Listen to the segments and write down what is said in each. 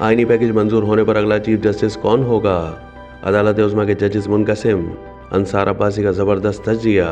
आईनी पैकेज मंजूर होने पर अगला चीफ जस्टिस कौन होगा? अदालत उज़्मा के जजेस मुनक़सिम, अंसार अब्बासी का ज़बरदस्त तजिया।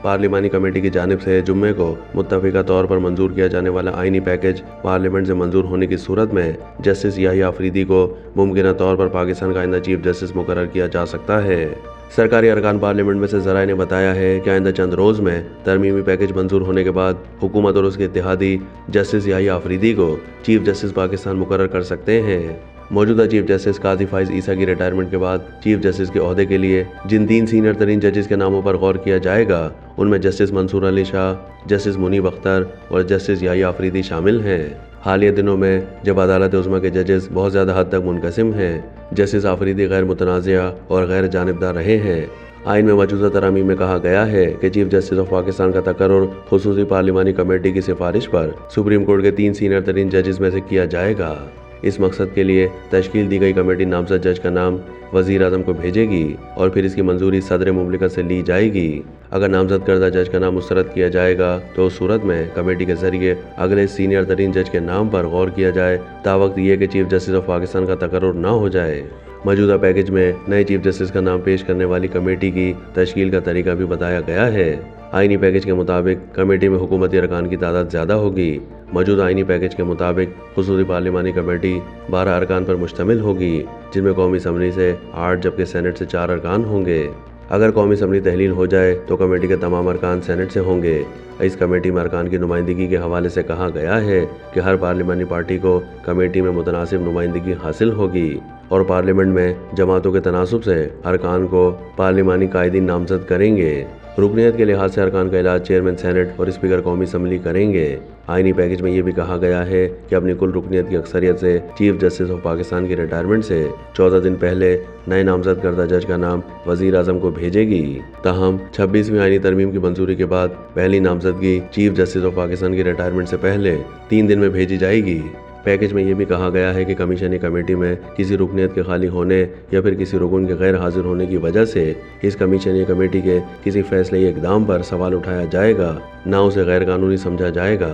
पार्लिमानी कमेटी की जानिब से जुम्मे को मुत्तफ़िका तौर पर मंजूर किया जाने वाला आईनी पैकेज पार्लियामेंट से मंजूर होने की सूरत में जस्टिस याहिया अफरीदी को मुमकिन तौर पर पाकिस्तान का आइंदा चीफ जस्टिस मुकर्रर किया जा सकता है। सरकारी अरकान पार्लियामेंट में से ज़राए ने बताया है कि आइंदा चंद रोज़ में तरमीमी पैकेज मंजूर होने के बाद हुकूमत और उसके इत्तेहादी जस्टिस याहिया अफरीदी को चीफ जस्टिस पाकिस्तान मुकर्रर कर सकते हैं। मौजूदा चीफ जस्टिस काजी फाइज ईसा की रिटायरमेंट के बाद चीफ जस्टिस के ओहदे के लिए जिन 3 सीनियर तरीन जजेस के नामों पर गौर किया जाएगा उनमें जस्टिस मंसूर अली शाह, जस्टिस मुनीब अख्तर और जस्टिस याहिया अफरीदी शामिल हैं। हालिया दिनों में जब अदालत उज़्मा के जजेस बहुत ज़्यादा हद तक मुनक़सिम हैं, जस्टिस अफरीदी गैर मुतनाज़िया और गैर जानिबदार रहे हैं। आइन में मौजूदा तरामीम में कहा गया है कि चीफ जस्टिस ऑफ पाकिस्तान का तकर्रुर खुसूसी पार्लिमानी कमेटी की सिफारिश पर सुप्रीम कोर्ट के 3 सीनियर तरीन जजेस में से किया जाएगा। इस मकसद के लिए तश्कील दी गई कमेटी नामजद जज का नाम वज़ीर आज़म को भेजेगी और फिर इसकी मंजूरी सदर मुमलिकत से ली जाएगी। अगर नामजद करदा जज का नाम मुस्तरद किया जाएगा तो उस सूरत में कमेटी के जरिए अगले सीनियर तरीन जज के नाम पर गौर किया जाए तावक्त ये कि चीफ जस्टिस ऑफ पाकिस्तान का तकर्रुर ना हो जाए। मौजूदा पैकेज में नए चीफ जस्टिस का नाम पेश करने वाली कमेटी की तश्कील का तरीका भी बताया गया है। आईनी पैकेज के मुताबिक कमेटी में हुकूमती अरकान की तादाद ज़्यादा होगी। मौजूदा आईनी पैकेज के मुताबिक खुसूसी पार्लिमानी कमेटी 12 अरकान पर मुश्तमिल होगी, जिनमें कौमी असम्बली से 8 जबकि सेनेट से 4 अरकान होंगे। अगर कौमी असम्बली तहलील हो जाए तो कमेटी के तमाम अरकान सेनेट से होंगे। इस कमेटी में अरकान की नुमाइंदगी के हवाले से कहा गया है कि हर पार्लिमानी पार्टी को कमेटी में मुतनासिब नुमाइंदगी हासिल होगी और पार्लियामेंट में जमातों के तनासुब से अरकान को पार्लिमानी कायदीन नामजद करेंगे। रुकनियत के लिहाज से अरकान का इलाज चेयरमैन सेनेट और स्पीकर कौमी असम्बली करेंगे। आईनी पैकेज में ये भी कहा गया है कि अपनी कुल रुकनियत की अक्सरियत से चीफ जस्टिस ऑफ पाकिस्तान की रिटायरमेंट से 14 दिन पहले नए नामजद करदा जज का नाम वज़ीर आज़म को भेजेगी। ताहम 26वीं आईनी तरमीम की मंजूरी के बाद पहली नामजदगी चीफ जस्टिस ऑफ पाकिस्तान की रिटायरमेंट से पहले 3 दिन में भेजी जाएगी। पैकेज में ये भी कहा गया है कि कमीशनी कमेटी में किसी रुकनियत के खाली होने या फिर किसी रुकन के गैर हाजिर होने की वजह से इस कमीशनी कमेटी के किसी फैसले या इक़दाम पर सवाल उठाया जाएगा, ना उसे गैर कानूनी समझा जाएगा।